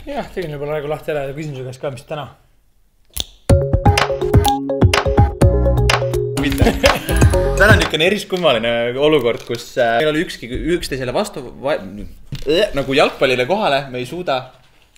Jah, tegin juba praegu lahti ära ja küsin su käest ka, mis täna. Täna on niisugune eriskummaline olukord, kus meil oli üksteisele vastu nagu jalgpallile kohale, me ei suuda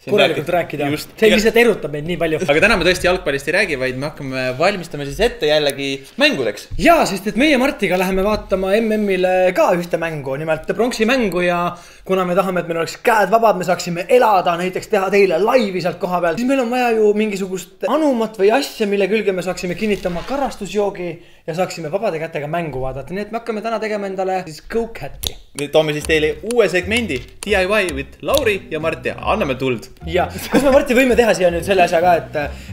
korralikult rääkida. See lihtsalt erutab meid nii palju. Aga täna me tõesti jalgpallist ei räägi, vaid me hakkame valmistama siis ette jällegi mängudeks. Jaa, sest et meie Martiga läheme vaatama MM-ile ka ühte mängu, nimelt pronksi mängu ja kuna me tahame, et meil oleks käed vabad, me saaksime elada, näiteks teha teile laivi sealt koha peal, siis meil on vaja ju mingisugust anumat või asja, mille külge me saaksime kinnitama karastusjoogi ja saaksime vabade kätega mängu vaadata. Nii et me hakkame täna tegema endale siis Go-Cati. Toome siis teile uue segmendi DIY with Lauri ja Marti. Anname tuld. Ja, kas me Marti võime teha siia nüüd selle asja ka,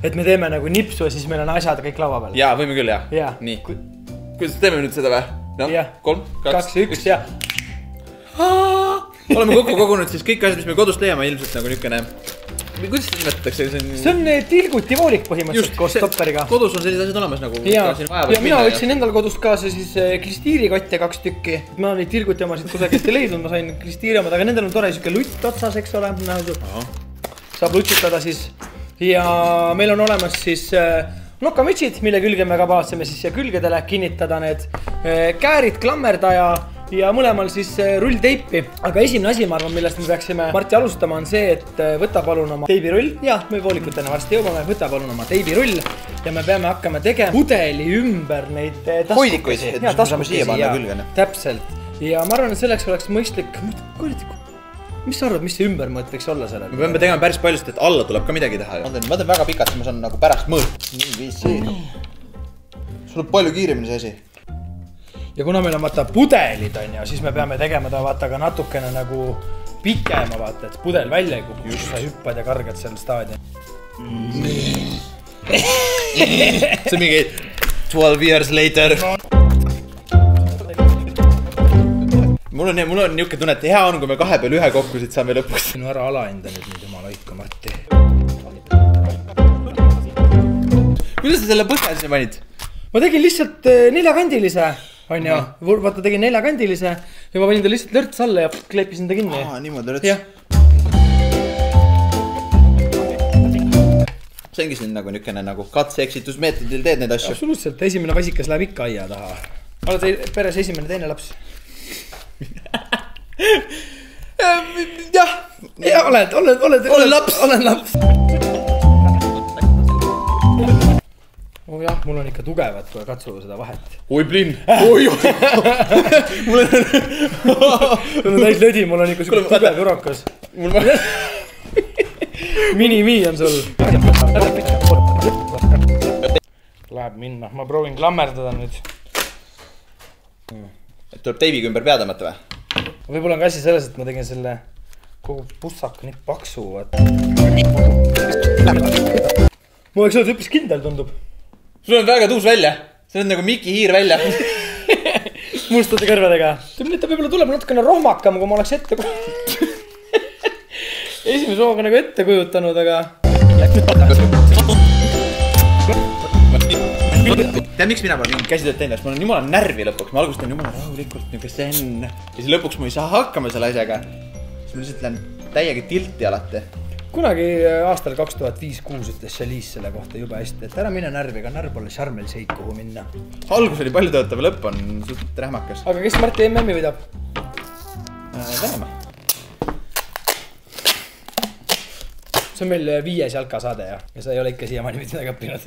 et me teeme nagu nipsu ja siis meil on asjad kõik laua peal? Jaa, võime küll, jah. Ja. Nii. Kuidas teeme nüüd seda või? No, 3, 2, 1 ja... Oleme kokku kogunud siis kõik asjad, mis me kodust leiame ilmselt nagu niisugune... Kuidas seda nimetatakse? See on tilguti voolik põhimõtteliselt koos stopperiga. Kodus on sellised asjad olemas nagu... Ja mina võtsin endal kodust kaasa siis klistiirikotte 2 tükki. Ma neid tilguti omasid kusagist ei leidnud, ma sain klistiiri omad, aga nendel on tore siuke lutt otsas, eks ole. Saab lutsutada siis. Ja meil on olemas siis nokamütsid, mille külge me kavatseme siis siia külgedele kinnitada need käärid, klammerdaja ja mõlemal siis rullteipi. Aga esimene asi, ma arvan, millest me peaksime Marti alustama on see, et võta palun oma teibirull. Ja, me voolikutena varsti jõuame. Võta palun oma teibirull ja me peame hakkama tegema pudeli ümber neid hoidikuid, et me saame siia panna külgene. Täpselt. Ja ma arvan, et selleks oleks mõistlik... Mis sa arvad, mis see ümbermõõt võiks olla sellel? Me peame tegema päris paljust, et alla tuleb ka midagi teha. Ma teen väga pikalt, ma saan nagu pärast mõõt. Nii, viisi. Sul on palju kiiremini see asi. Ja kuna meil on vaata pudelid on ja siis me peame tegema ta vaata ka natukene nagu pikema vaata, et pudel välja ei kuku, kus sa hüppad ja kargad seal staadion. See on mingi 12 years later. Mul on niuke tunne, et hea on, kui me 2 peal 1 kokku siit saame lõpuks. Sinu ära alahinda nüüd oma loika, Marti. Kuidas sa selle põhja sinna panid? Ma tegin lihtsalt 4-kandilise. On ja, vaata tegin 4-kandilise ja ma panin ta lihtsalt lörts alla ja kleepisin ta kinni. Niimoodi lörts. See ongi siin nagu niukene nagu katse-eksitusmeetodil teed neid asju. Absoluutselt, esimene vasikas läheb ikka aia taha. Oled peres esimene teine laps? Jah, olen laps. Jah, mul on ikka tugevad, kui katsu seda vahet. Oi, plinn! Oi! Mul on täis lödi, mul on ikka suur tugev ürokas. Mini-mii on sul. Läheb minna, ma proovin klammerdada nüüd. Et tuleb teibiga ümber pead tõmmata või? Võib-olla on ka asi selles, et ma tegin selle kogu pussaka nii paksu. Mu oleks olnud hüppis kindel tundub. Sul on väga tuus välja. See on nagu Miki hiir välja. Mustate kõrvadega. Ta võib-olla tuleb natukene rohmakam, kui ma oleks ette esimese hooga nagu ette kujutanud, aga... Tead, miks mina pole käsitööd teinud? Ma olen jumala närvi lõpuks. Ma alguses teen jumala rahulikult, niukest zen. Ja siis lõpuks ma ei saa hakkama selle asjaga. Siis ma lihtsalt lähen täiega tilti alati. Kunagi aastal 2005-2006 ütles Chalice selle kohta jube hästi, et ära mine närvi, aga närv pole Charmel seid, kuhu minna. Algus oli palju töötav, lõpp on suht rähmakas. Aga kes Marti MM-i võidab? Venemaa. See on meil 5. jalkasaade ja sa ei ole ikka siiamaani mitte midagi õppinud.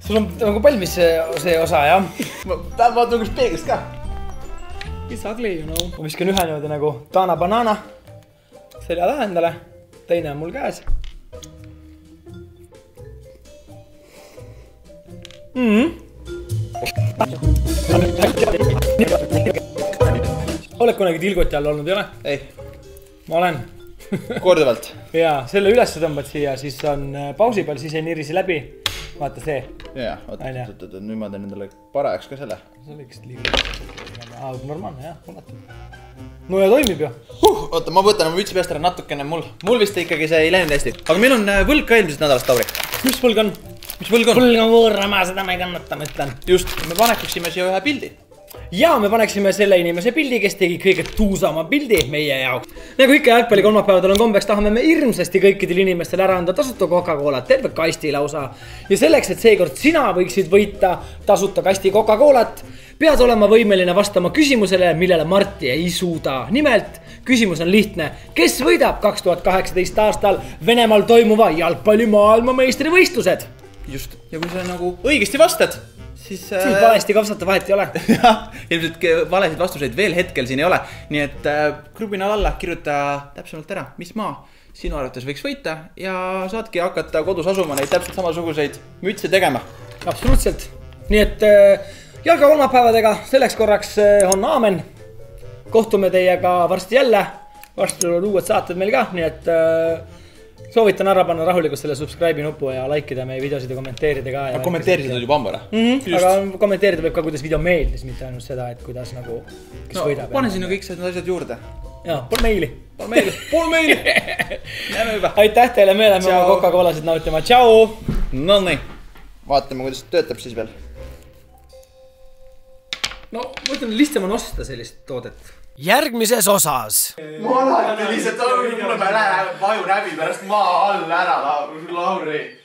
Sul on nagu palmis see osa, jah? Ma tahan vaata kus peeglist ka. It's ugly, you know. Ma viskan ühe niimoodi nagu Tana Banana selja taha endale. Teine on mul käes. Oled kunagi tilguti all olnud, ei ole? Ei. Ma olen. Korduvalt. Jaa, selle üles tõmbad siia, siis on pausi peal, siis ei nirisi läbi. Vaata see. Jaa, oota, nüüd ma teen endale parajaks ka selle. See oli üks liiga. Normaalne, jah, kuulatud. No ja toimib ju. Oota, ma võtan oma mütsi peast ära natukene, mul vist ikkagi see ei läinud hästi. Aga meil on võlg ka eelmisest nädalast, Lauri. Mis võlg on? Mis võlg on? Võlg on võõra, ma seda ma ei kannata, ma ütlen. Just, me panekuksime siia ühe pildi. ja me paneksime selle inimese pildi, kes tegi kõige tuusama pildi meie jaoks. Nagu ikka jalgpalli kolmapäevadel on kombeks, tahame me hirmsasti kõikidel inimestel ära anda tasuta Coca-Cola, terve kasti lausa. Ja selleks, et seekord sina võiksid võita tasuta kasti Coca-Colat, pead olema võimeline vastama küsimusele, millele Marti ei suuda. Nimelt, küsimus on lihtne. Kes võidab 2018 aastal Venemaal toimuva jalgpalli maailmameistrivõistlused? Just. Ja kui sa nagu õigesti vastad, siis valesti kapsata vahet ei ole. Jah, ilmselt valesid vastuseid veel hetkel siin ei ole. Nii et grupina alla kirjuta täpsemalt ära, mis maa sinu arvates võiks võita ja saadki hakata kodus asuma neid täpselt samasuguseid mütse tegema. Absoluutselt. Nii et jalga kolmapäevadega selleks korraks on aamen. Kohtume teiega varsti jälle. Varsti tulevad uued saated meil ka, nii et soovitan ära panna rahulikult selle subscribe'i nupu ja likeida meie videosid ja kommenteerida ka. Kommenteerida juba ammu ära. Aga kommenteerida võib ka, kuidas video meeldis, mitte ainult seda, et kuidas nagu, kes võidab. Pane sinna kõik need asjad juurde. Jaa, pool meili. Pool meili. Näeme juba. Aitäh teile, me oleme oma Coca-Colasid nautima. Tšau! No nii. Vaatame, kuidas töötab siis veel. No, ma ütlen, lihtsam on osta sellist toodet. Järgmises osas. Ma alati lihtsalt, mulle läheb vaju läbi pärast maa all ära, Lauri.